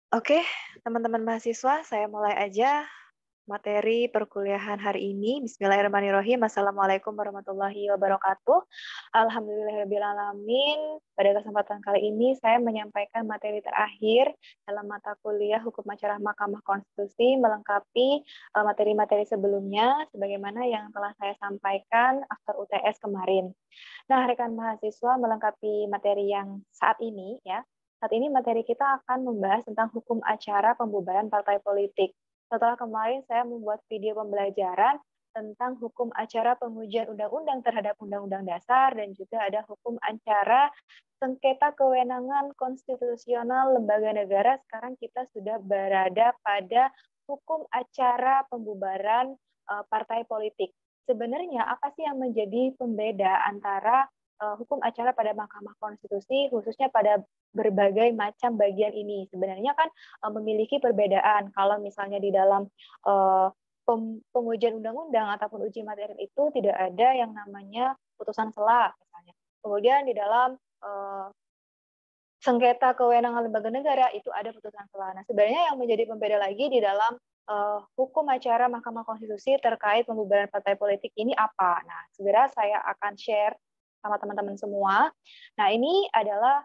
Oke, teman-teman mahasiswa, saya mulai aja materi perkuliahan hari ini. Bismillahirrahmanirrahim. Assalamualaikum warahmatullahi wabarakatuh. Alhamdulillahirrahmanirrahim. Pada kesempatan kali ini, saya menyampaikan materi terakhir dalam mata kuliah Hukum Acara Mahkamah Konstitusi, melengkapi materi-materi sebelumnya, sebagaimana yang telah saya sampaikan after UTS kemarin. Nah, rekan mahasiswa melengkapi materi yang saat ini ya. Saat ini materi kita akan membahas tentang hukum acara pembubaran partai politik. Setelah kemarin saya membuat video pembelajaran tentang hukum acara pengujian undang-undang terhadap undang-undang dasar dan juga ada hukum acara sengketa kewenangan konstitusional lembaga negara. Sekarang kita sudah berada pada hukum acara pembubaran partai politik. Sebenarnya apa sih yang menjadi pembeda antara hukum acara pada Mahkamah Konstitusi khususnya pada berbagai macam bagian ini? Sebenarnya kan memiliki perbedaan. Kalau misalnya di dalam uh, pengujian undang-undang ataupun uji materi itu tidak ada yang namanya putusan sela misalnya. Kemudian di dalam sengketa kewenangan lembaga negara itu ada putusan sela. Nah, sebenarnya yang menjadi pembeda lagi di dalam hukum acara Mahkamah Konstitusi terkait pembubaran partai politik ini apa? Nah, segera saya akan share sama teman-teman semua. Nah, ini adalah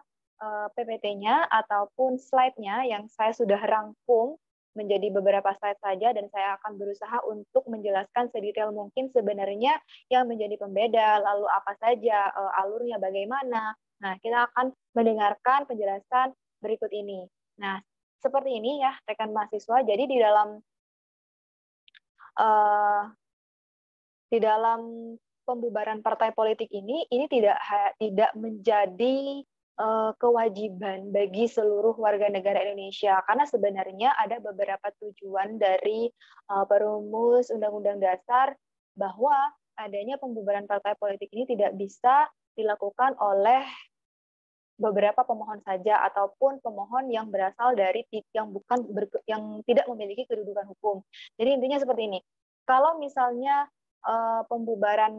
PPT-nya ataupun slide-nya yang saya sudah rangkum menjadi beberapa slide saja dan saya akan berusaha untuk menjelaskan sedetail mungkin sebenarnya yang menjadi pembeda, lalu apa saja alurnya bagaimana. Nah, kita akan mendengarkan penjelasan berikut ini. Nah, seperti ini ya rekan mahasiswa. Jadi uh, di dalam pembubaran partai politik ini tidak menjadi kewajiban bagi seluruh warga negara Indonesia karena sebenarnya ada beberapa tujuan dari perumus Undang-Undang Dasar bahwa adanya pembubaran partai politik ini tidak bisa dilakukan oleh beberapa pemohon saja ataupun pemohon yang berasal dari yang tidak memiliki kedudukan hukum. Jadi intinya seperti ini. Kalau misalnya pembubaran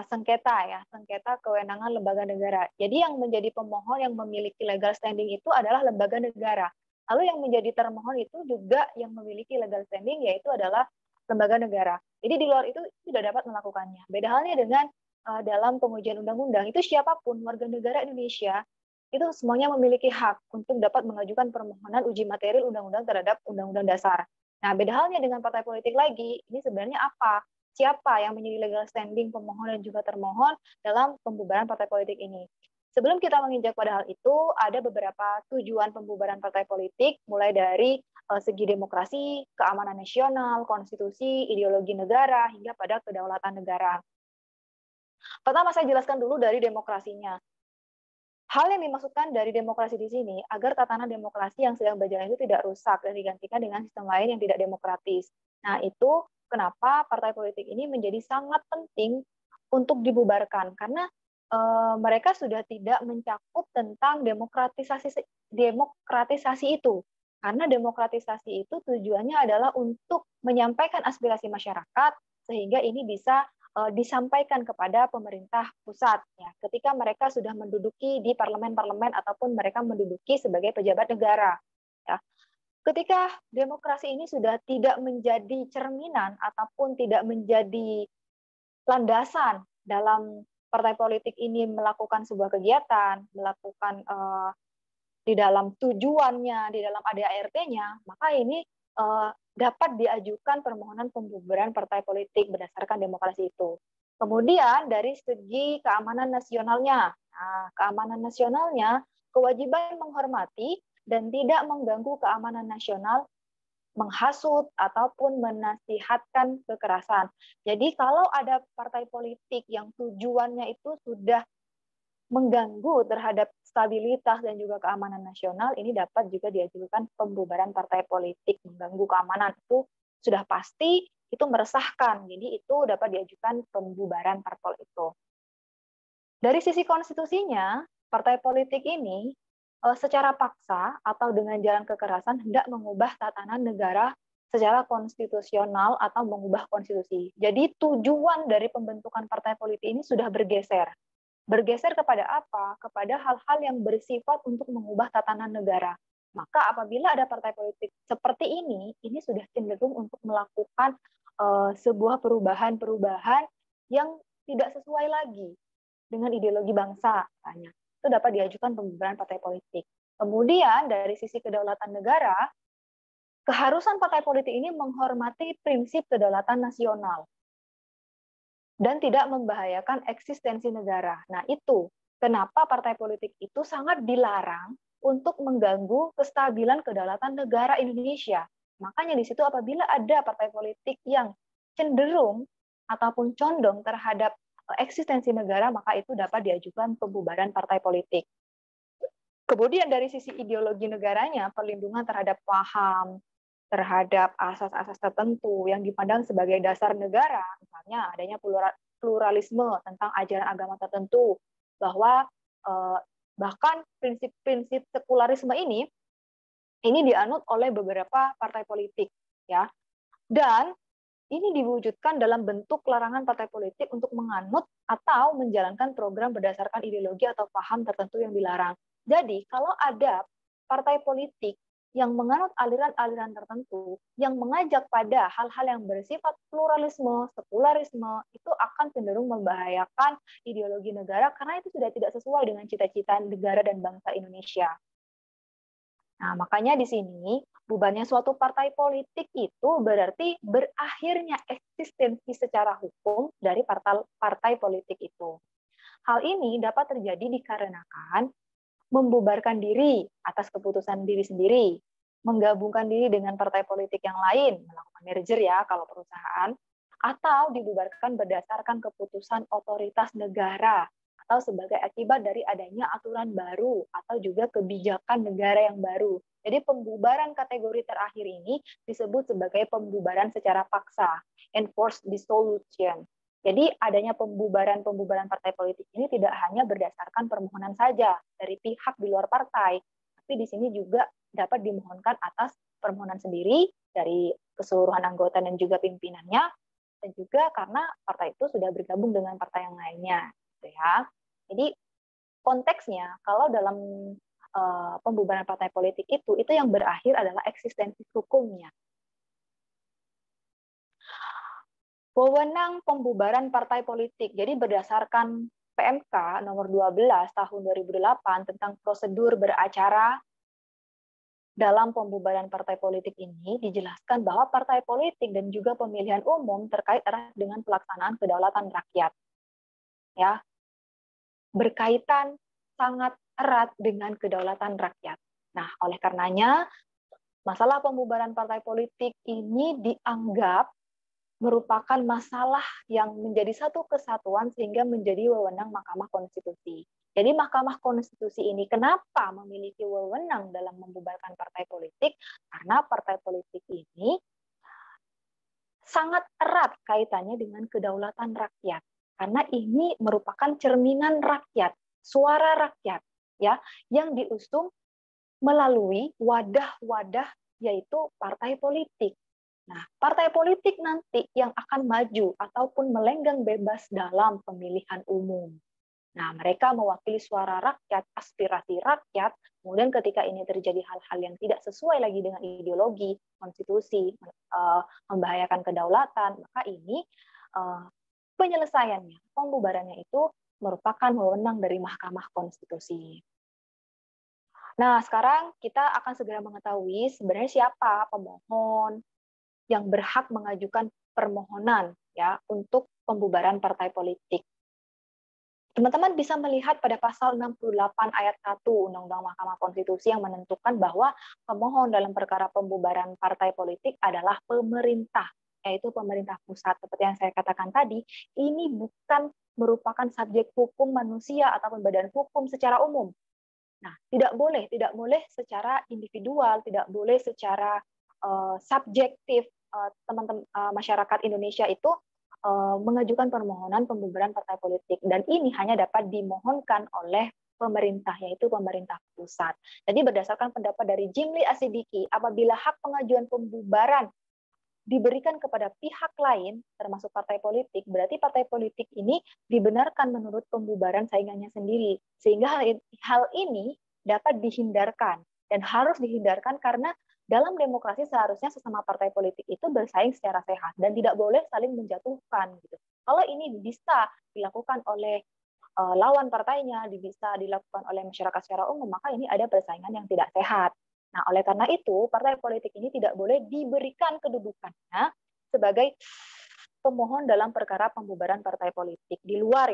sengketa kewenangan lembaga negara. Jadi yang menjadi pemohon yang memiliki legal standing itu adalah lembaga negara. Lalu yang menjadi termohon itu juga yang memiliki legal standing yaitu adalah lembaga negara. Jadi di luar itu tidak dapat melakukannya. Beda halnya dengan dalam pengujian undang-undang itu siapapun warga negara Indonesia itu semuanya memiliki hak untuk dapat mengajukan permohonan uji materi undang-undang terhadap undang-undang dasar. Nah, beda halnya dengan partai politik lagi, ini sebenarnya apa? Siapa yang menjadi legal standing pemohon dan juga termohon dalam pembubaran partai politik ini? Sebelum kita menginjak pada hal itu, ada beberapa tujuan pembubaran partai politik, mulai dari segi demokrasi, keamanan nasional, konstitusi, ideologi negara, hingga pada kedaulatan negara. Pertama, saya jelaskan dulu dari demokrasinya. Hal yang dimaksudkan dari demokrasi di sini agar tatanan demokrasi yang sedang berjalan itu tidak rusak dan digantikan dengan sistem lain yang tidak demokratis. Nah, itu kenapa partai politik ini menjadi sangat penting untuk dibubarkan karena mereka sudah tidak mencakup tentang demokratisasi itu. Karena demokratisasi itu tujuannya adalah untuk menyampaikan aspirasi masyarakat sehingga ini bisa disampaikan kepada pemerintah pusat ya ketika mereka sudah menduduki di parlemen-parlemen ataupun mereka menduduki sebagai pejabat negara ya. Ketika demokrasi ini sudah tidak menjadi cerminan ataupun tidak menjadi landasan dalam partai politik ini melakukan sebuah kegiatan, melakukan di dalam tujuannya, di dalam ADART-nya, maka ini dapat diajukan permohonan pembubaran partai politik berdasarkan demokrasi itu. Kemudian dari segi keamanan nasionalnya, keamanan nasionalnya kewajiban menghormati dan tidak mengganggu keamanan nasional, menghasut ataupun menasihatkan kekerasan. Jadi kalau ada partai politik yang tujuannya itu sudah mengganggu terhadap stabilitas dan juga keamanan nasional, ini dapat juga diajukan pembubaran partai politik. Mengganggu keamanan itu sudah pasti, itu meresahkan. Jadi itu dapat diajukan pembubaran parpol itu. Dari sisi konstitusinya, partai politik ini secara paksa atau dengan jalan kekerasan hendak mengubah tatanan negara secara konstitusional atau mengubah konstitusi. Jadi tujuan dari pembentukan partai politik ini sudah bergeser. Bergeser kepada apa? Kepada hal-hal yang bersifat untuk mengubah tatanan negara. Maka apabila ada partai politik seperti ini sudah cenderung untuk melakukan sebuah perubahan-perubahan yang tidak sesuai lagi dengan ideologi bangsa, misalnya. Itu dapat diajukan pembubaran partai politik. Kemudian dari sisi kedaulatan negara, keharusan partai politik ini menghormati prinsip kedaulatan nasional dan tidak membahayakan eksistensi negara. Nah, itu kenapa partai politik itu sangat dilarang untuk mengganggu kestabilan kedaulatan negara Indonesia. Makanya di situ apabila ada partai politik yang cenderung ataupun condong terhadap eksistensi negara, maka itu dapat diajukan pembubaran partai politik. Kemudian dari sisi ideologi negaranya, perlindungan terhadap paham, terhadap asas-asas tertentu yang dipandang sebagai dasar negara, misalnya adanya pluralisme tentang ajaran agama tertentu, bahwa bahkan prinsip-prinsip sekularisme ini dianut oleh beberapa partai politik, ya. Dan ini diwujudkan dalam bentuk larangan partai politik untuk menganut atau menjalankan program berdasarkan ideologi atau paham tertentu yang dilarang. Jadi, kalau ada partai politik yang menganut aliran-aliran tertentu, yang mengajak pada hal-hal yang bersifat pluralisme, sekularisme, itu akan cenderung membahayakan ideologi negara karena itu sudah tidak sesuai dengan cita-cita negara dan bangsa Indonesia. Nah, makanya di sini bubarnya suatu partai politik itu berarti berakhirnya eksistensi secara hukum dari partai politik itu. Hal ini dapat terjadi dikarenakan membubarkan diri atas keputusan diri sendiri, menggabungkan diri dengan partai politik yang lain, melakukan merger ya kalau perusahaan, atau dibubarkan berdasarkan keputusan otoritas negara atau sebagai akibat dari adanya aturan baru atau juga kebijakan negara yang baru. Jadi pembubaran kategori terakhir ini disebut sebagai pembubaran secara paksa, enforced dissolution. Jadi adanya pembubaran partai politik ini tidak hanya berdasarkan permohonan saja dari pihak di luar partai, tapi di sini juga dapat dimohonkan atas permohonan sendiri dari keseluruhan anggota dan juga pimpinannya, dan juga karena partai itu sudah bergabung dengan partai yang lainnya. Ya. Jadi konteksnya kalau dalam pembubaran partai politik itu yang berakhir adalah eksistensi hukumnya. Wewenang pembubaran partai politik. Jadi berdasarkan PMK nomor 12 tahun 2008 tentang prosedur beracara dalam pembubaran partai politik ini dijelaskan bahwa partai politik dan juga pemilihan umum terkait erat dengan pelaksanaan kedaulatan rakyat. Ya, berkaitan sangat erat dengan kedaulatan rakyat. Nah, oleh karenanya, masalah pembubaran partai politik ini dianggap merupakan masalah yang menjadi satu kesatuan sehingga menjadi wewenang Mahkamah Konstitusi. Jadi Mahkamah Konstitusi ini kenapa memiliki wewenang dalam membubarkan partai politik? Karena partai politik ini sangat erat kaitannya dengan kedaulatan rakyat. Karena ini merupakan cerminan rakyat, suara rakyat, ya, yang diusung melalui wadah-wadah yaitu partai politik. Nah, partai politik nanti yang akan maju ataupun melenggang bebas dalam pemilihan umum. Nah, mereka mewakili suara rakyat, aspirasi rakyat. Kemudian ketika ini terjadi hal-hal yang tidak sesuai lagi dengan ideologi, konstitusi, membahayakan kedaulatan, maka ini penyelesaiannya, pembubarannya itu merupakan wewenang dari Mahkamah Konstitusi. Nah, sekarang kita akan segera mengetahui sebenarnya siapa pemohon yang berhak mengajukan permohonan ya untuk pembubaran partai politik. Teman-teman bisa melihat pada pasal 68 ayat 1 Undang-Undang Mahkamah Konstitusi yang menentukan bahwa pemohon dalam perkara pembubaran partai politik adalah pemerintah, yaitu pemerintah pusat. Seperti yang saya katakan tadi, ini bukan merupakan subjek hukum manusia ataupun badan hukum secara umum. Nah, tidak boleh secara individual, tidak boleh secara subjektif teman-teman masyarakat Indonesia itu mengajukan permohonan pembubaran partai politik, dan ini hanya dapat dimohonkan oleh pemerintah, yaitu pemerintah pusat. Jadi berdasarkan pendapat dari Jimli Asidiki, apabila hak pengajuan pembubaran diberikan kepada pihak lain, termasuk partai politik, berarti partai politik ini dibenarkan menurut pembubaran saingannya sendiri. Sehingga hal ini dapat dihindarkan dan harus dihindarkan karena dalam demokrasi seharusnya sesama partai politik itu bersaing secara sehat dan tidak boleh saling menjatuhkan gitu. Kalau ini bisa dilakukan oleh lawan partainya, bisa dilakukan oleh masyarakat secara umum, maka ini ada persaingan yang tidak sehat. Nah, oleh karena itu, partai politik ini tidak boleh diberikan kedudukannya sebagai pemohon dalam perkara pembubaran partai politik. Di luar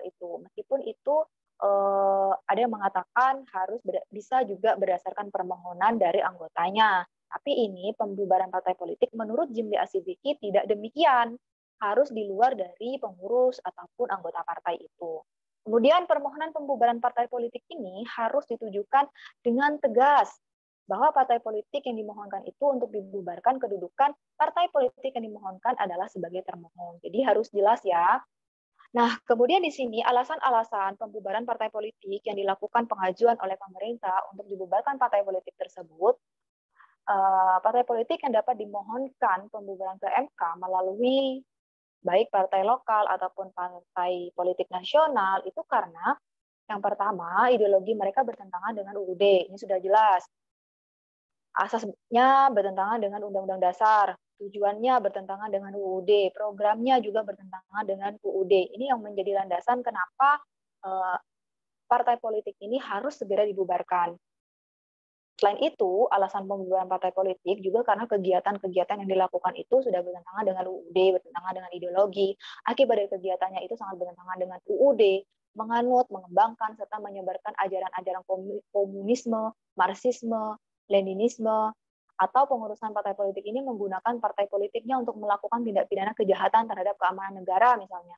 itu. Meskipun itu ada yang mengatakan harus bisa juga berdasarkan permohonan dari anggotanya. Tapi ini pembubaran partai politik menurut Jimli Asidiki tidak demikian. Harus di luar dari pengurus ataupun anggota partai itu. Kemudian permohonan pembubaran partai politik ini harus ditujukan dengan tegas bahwa partai politik yang dimohonkan itu untuk dibubarkan kedudukan partai politik yang dimohonkan adalah sebagai termohon. Jadi harus jelas ya. Nah, kemudian di sini alasan-alasan pembubaran partai politik yang dilakukan pengajuan oleh pemerintah untuk dibubarkan partai politik tersebut, partai politik yang dapat dimohonkan pembubaran ke MK melalui baik partai lokal ataupun partai politik nasional itu karena yang pertama ideologi mereka bertentangan dengan UUD, ini sudah jelas. Asasnya bertentangan dengan Undang-Undang Dasar, tujuannya bertentangan dengan UUD, programnya juga bertentangan dengan UUD. Ini yang menjadi landasan kenapa partai politik ini harus segera dibubarkan. Selain itu, alasan pembubaran partai politik juga karena kegiatan-kegiatan yang dilakukan itu sudah bertentangan dengan UUD, bertentangan dengan ideologi. Akibat dari kegiatannya itu sangat bertentangan dengan UUD, menganut, mengembangkan, serta menyebarkan ajaran-ajaran komunisme, marxisme, leninisme, atau pengurusan partai politik ini menggunakan partai politiknya untuk melakukan tindak pidana kejahatan terhadap keamanan negara misalnya.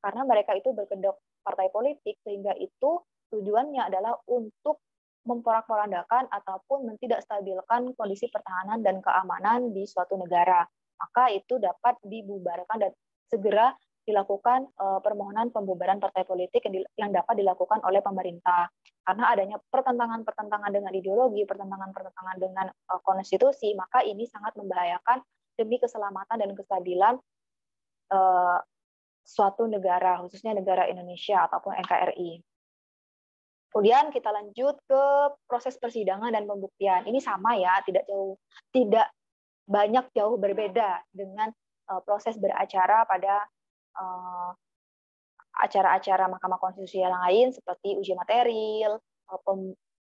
Karena mereka itu berkedok partai politik, sehingga itu tujuannya adalah untuk memporak-porandakan ataupun tidak stabilkan kondisi pertahanan dan keamanan di suatu negara. Maka itu dapat dibubarkan dan segera dilakukan permohonan pembubaran partai politik yang dapat dilakukan oleh pemerintah. Karena adanya pertentangan-pertentangan dengan ideologi, pertentangan-pertentangan dengan konstitusi, maka ini sangat membahayakan demi keselamatan dan kestabilan suatu negara, khususnya negara Indonesia ataupun NKRI. Kemudian kita lanjut ke proses persidangan dan pembuktian. Ini sama ya, tidak banyak jauh berbeda dengan proses beracara pada acara-acara Mahkamah Konstitusi yang lain seperti uji material,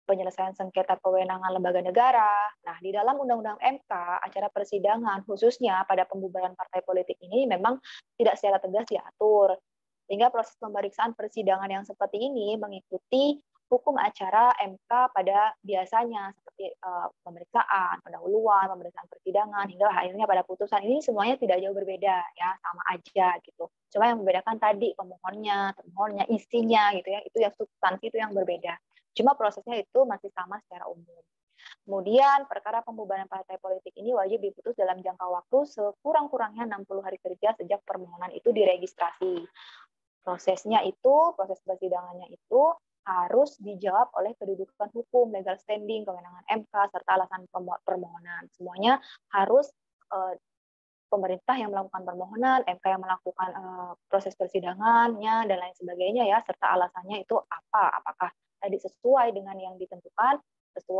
penyelesaian sengketa kewenangan lembaga negara. Nah, di dalam Undang-Undang MK, acara persidangan khususnya pada pembubaran partai politik ini memang tidak secara tegas diatur. Sehingga proses pemeriksaan persidangan yang seperti ini mengikuti hukum acara MK pada biasanya seperti pemeriksaan, pendahuluan, pemeriksaan persidangan hingga akhirnya pada putusan. Ini semuanya tidak jauh berbeda ya, sama aja gitu. Cuma yang membedakan tadi pemohonnya, termohonnya, isinya gitu ya, itu yang substansi itu yang berbeda. Cuma prosesnya itu masih sama secara umum. Kemudian perkara pembubaran partai politik ini wajib diputus dalam jangka waktu sekurang-kurangnya 60 hari kerja sejak permohonan itu diregistrasi. Proses persidangannya itu harus dijawab oleh kedudukan hukum, legal standing, kewenangan MK, serta alasan permohonan. Semuanya harus pemerintah yang melakukan permohonan, MK yang melakukan proses persidangannya, dan lain sebagainya ya, serta alasannya itu apa, apakah tadi sesuai dengan yang ditentukan,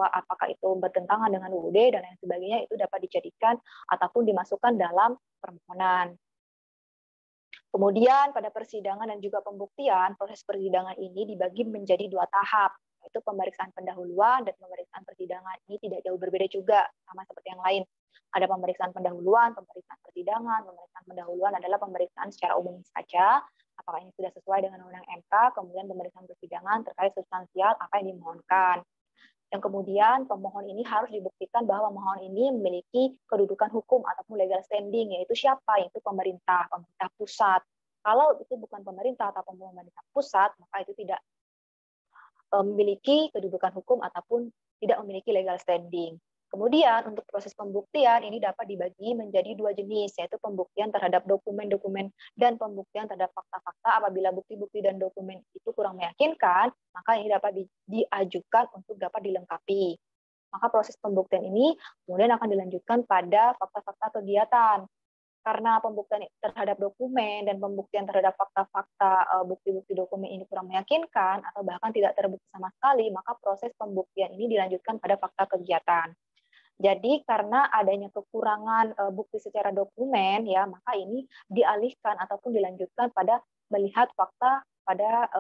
apakah itu bertentangan dengan UUD, dan lain sebagainya, itu dapat dijadikan ataupun dimasukkan dalam permohonan. Kemudian pada persidangan dan juga pembuktian, proses persidangan ini dibagi menjadi 2 tahap, yaitu pemeriksaan pendahuluan dan pemeriksaan persidangan. Ini tidak jauh berbeda juga, sama seperti yang lain. Ada pemeriksaan pendahuluan, pemeriksaan persidangan. Pemeriksaan pendahuluan adalah pemeriksaan secara umum saja, apakah ini sudah sesuai dengan Undang-Undang MK, kemudian pemeriksaan persidangan terkait substansial apa yang dimohonkan. Yang kemudian pemohon ini harus dibuktikan bahwa pemohon ini memiliki kedudukan hukum ataupun legal standing, yaitu siapa? Yaitu pemerintah pusat. Kalau itu bukan pemerintah ataupun pemerintah pusat, maka itu tidak memiliki kedudukan hukum ataupun tidak memiliki legal standing. Kemudian untuk proses pembuktian ini dapat dibagi menjadi 2 jenis, yaitu pembuktian terhadap dokumen-dokumen dan pembuktian terhadap fakta-fakta. Apabila bukti-bukti dan dokumen itu kurang meyakinkan, maka ini dapat diajukan untuk dapat dilengkapi. Maka proses pembuktian ini kemudian akan dilanjutkan pada fakta-fakta kegiatan. karena pembuktian terhadap dokumen dan pembuktian terhadap fakta-fakta bukti-bukti dokumen ini kurang meyakinkan atau bahkan tidak terbukti sama sekali, maka proses pembuktian ini dilanjutkan pada fakta kegiatan. Jadi karena adanya kekurangan bukti secara dokumen, ya maka ini dialihkan ataupun dilanjutkan pada melihat fakta pada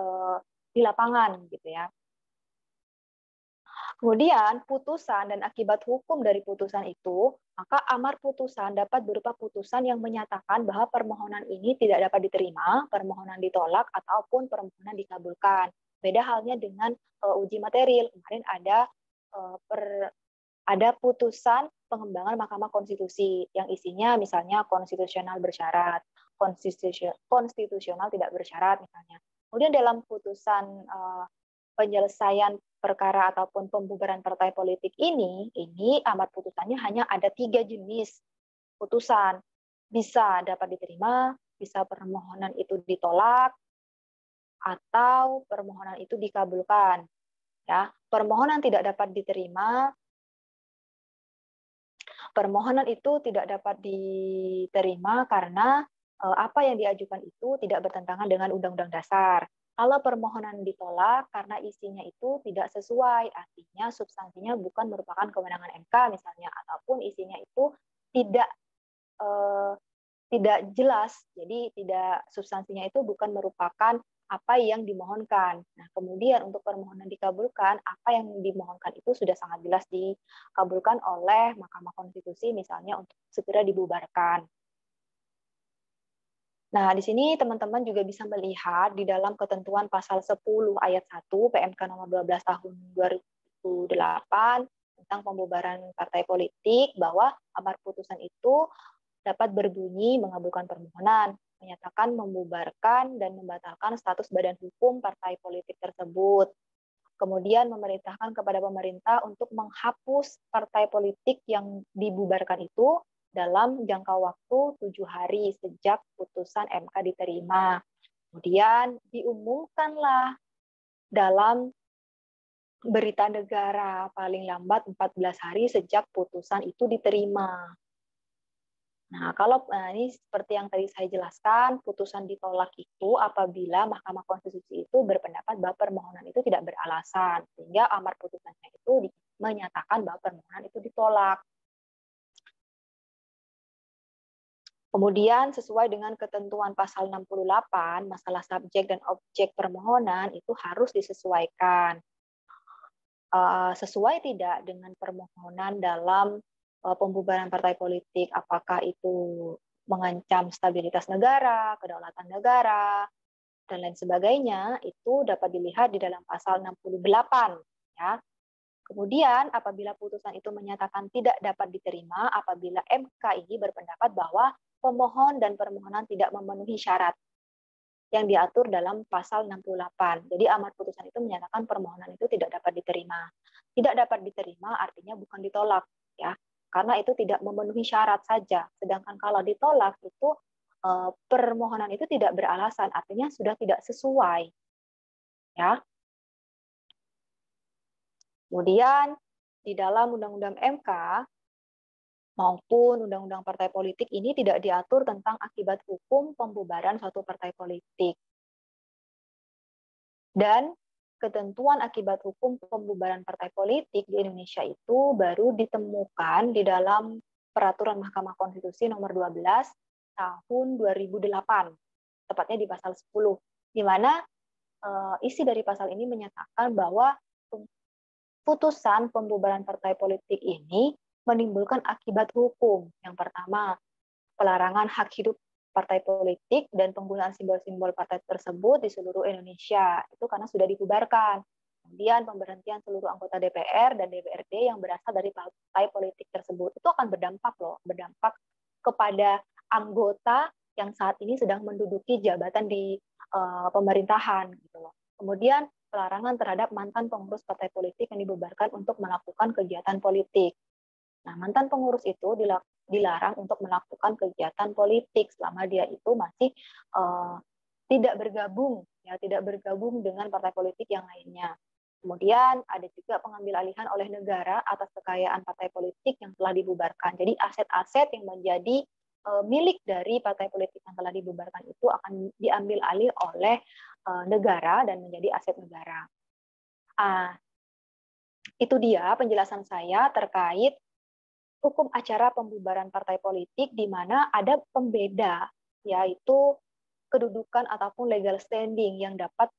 di lapangan, gitu ya. Kemudian putusan dan akibat hukum dari putusan itu, maka amar putusan dapat berupa putusan yang menyatakan bahwa permohonan ini tidak dapat diterima, permohonan ditolak, ataupun permohonan dikabulkan. Beda halnya dengan uji materil. Kemarin ada putusan pengembangan Mahkamah Konstitusi yang isinya misalnya konstitusional bersyarat, konstitusional tidak bersyarat misalnya. Kemudian dalam putusan penyelesaian perkara ataupun pembubaran partai politik ini amar putusannya hanya ada 3 jenis putusan. Bisa dapat diterima, bisa permohonan itu ditolak, atau permohonan itu dikabulkan. Ya, permohonan tidak dapat diterima, permohonan itu tidak dapat diterima karena apa yang diajukan itu tidak bertentangan dengan Undang-Undang Dasar. Kalau permohonan ditolak karena isinya itu tidak sesuai, artinya substansinya bukan merupakan kewenangan MK misalnya, ataupun isinya itu tidak jelas, jadi substansinya itu bukan merupakan apa yang dimohonkan. Nah, kemudian untuk permohonan dikabulkan, apa yang dimohonkan itu sudah sangat jelas dikabulkan oleh Mahkamah Konstitusi misalnya untuk segera dibubarkan. Nah, di sini teman-teman juga bisa melihat di dalam ketentuan pasal 10 ayat 1 PMK nomor 12 tahun 2008 tentang pembubaran partai politik bahwa amar putusan itu dapat berbunyi mengabulkan permohonan, menyatakan membubarkan dan membatalkan status badan hukum partai politik tersebut. Kemudian memerintahkan kepada pemerintah untuk menghapus partai politik yang dibubarkan itu dalam jangka waktu 7 hari sejak putusan MK diterima. Kemudian diumumkanlah dalam berita negara paling lambat 14 hari sejak putusan itu diterima. Nah, ini seperti yang tadi saya jelaskan, putusan ditolak itu apabila Mahkamah Konstitusi itu berpendapat bahwa permohonan itu tidak beralasan, sehingga amar putusannya itu menyatakan bahwa permohonan itu ditolak. Kemudian sesuai dengan ketentuan pasal 68, masalah subjek dan objek permohonan itu harus disesuaikan. Sesuai tidak dengan permohonan dalam pembubaran partai politik, apakah itu mengancam stabilitas negara, kedaulatan negara, dan lain sebagainya, itu dapat dilihat di dalam pasal 68. Ya. Kemudian apabila putusan itu menyatakan tidak dapat diterima, apabila MK ini berpendapat bahwa pemohon dan permohonan tidak memenuhi syarat yang diatur dalam pasal 68. Jadi amar putusan itu menyatakan permohonan itu tidak dapat diterima. Tidak dapat diterima artinya bukan ditolak, ya, karena itu tidak memenuhi syarat saja. Sedangkan kalau ditolak itu permohonan itu tidak beralasan, artinya sudah tidak sesuai, ya. Kemudian di dalam Undang-Undang MK maupun Undang-Undang Partai Politik ini tidak diatur tentang akibat hukum pembubaran suatu partai politik. Dan ketentuan akibat hukum pembubaran partai politik di Indonesia itu baru ditemukan di dalam Peraturan Mahkamah Konstitusi nomor 12 tahun 2008, tepatnya di pasal 10, di mana isi dari pasal ini menyatakan bahwa putusan pembubaran partai politik ini menimbulkan akibat hukum. Yang pertama, pelarangan hak hidup partai politik dan penggunaan simbol-simbol partai tersebut di seluruh Indonesia. Itu karena sudah dibubarkan. Kemudian pemberhentian seluruh anggota DPR dan DPRD yang berasal dari partai politik tersebut. Itu akan berdampak berdampak kepada anggota yang saat ini sedang menduduki jabatan di pemerintahan gitu loh. Kemudian pelarangan terhadap mantan pengurus partai politik yang dibubarkan untuk melakukan kegiatan politik. Nah, mantan pengurus itu dilarang untuk melakukan kegiatan politik selama dia itu masih tidak bergabung dengan partai politik yang lainnya. Kemudian ada juga pengambil alihan oleh negara atas kekayaan partai politik yang telah dibubarkan. Jadi aset-aset yang menjadi milik dari partai politik yang telah dibubarkan itu akan diambil alih oleh negara dan menjadi aset negara. Itu dia penjelasan saya terkait hukum acara pembubaran partai politik, di mana ada pembeda, yaitu kedudukan ataupun legal standing yang dapat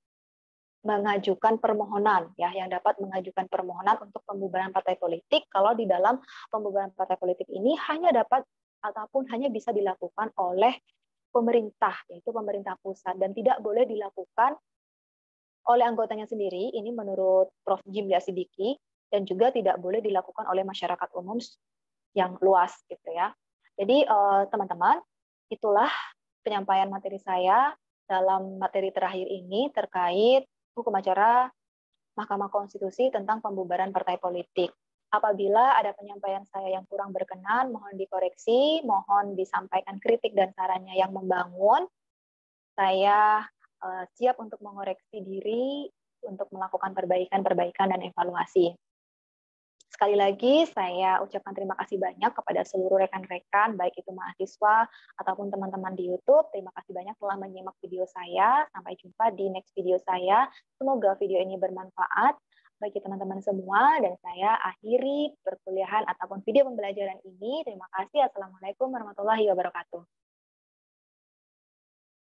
mengajukan permohonan, yang dapat mengajukan permohonan untuk pembubaran partai politik. Kalau di dalam pembubaran partai politik ini hanya dapat ataupun hanya bisa dilakukan oleh pemerintah, yaitu pemerintah pusat, dan tidak boleh dilakukan oleh anggotanya sendiri. Ini menurut Prof. Jimli Asidiki, dan juga tidak boleh dilakukan oleh masyarakat umum yang luas, gitu ya. Jadi teman-teman, itulah penyampaian materi saya dalam materi terakhir ini terkait hukum acara Mahkamah Konstitusi tentang pembubaran partai politik. Apabila ada penyampaian saya yang kurang berkenan, mohon dikoreksi, mohon disampaikan kritik dan sarannya yang membangun. Saya siap untuk mengoreksi diri, untuk melakukan perbaikan-perbaikan dan evaluasi. Sekali lagi, saya ucapkan terima kasih banyak kepada seluruh rekan-rekan, baik itu mahasiswa ataupun teman-teman di YouTube. Terima kasih banyak telah menyimak video saya. Sampai jumpa di next video saya. Semoga video ini bermanfaat bagi teman-teman semua, dan saya akhiri perkuliahan ataupun video pembelajaran ini. Terima kasih. Assalamualaikum warahmatullahi wabarakatuh.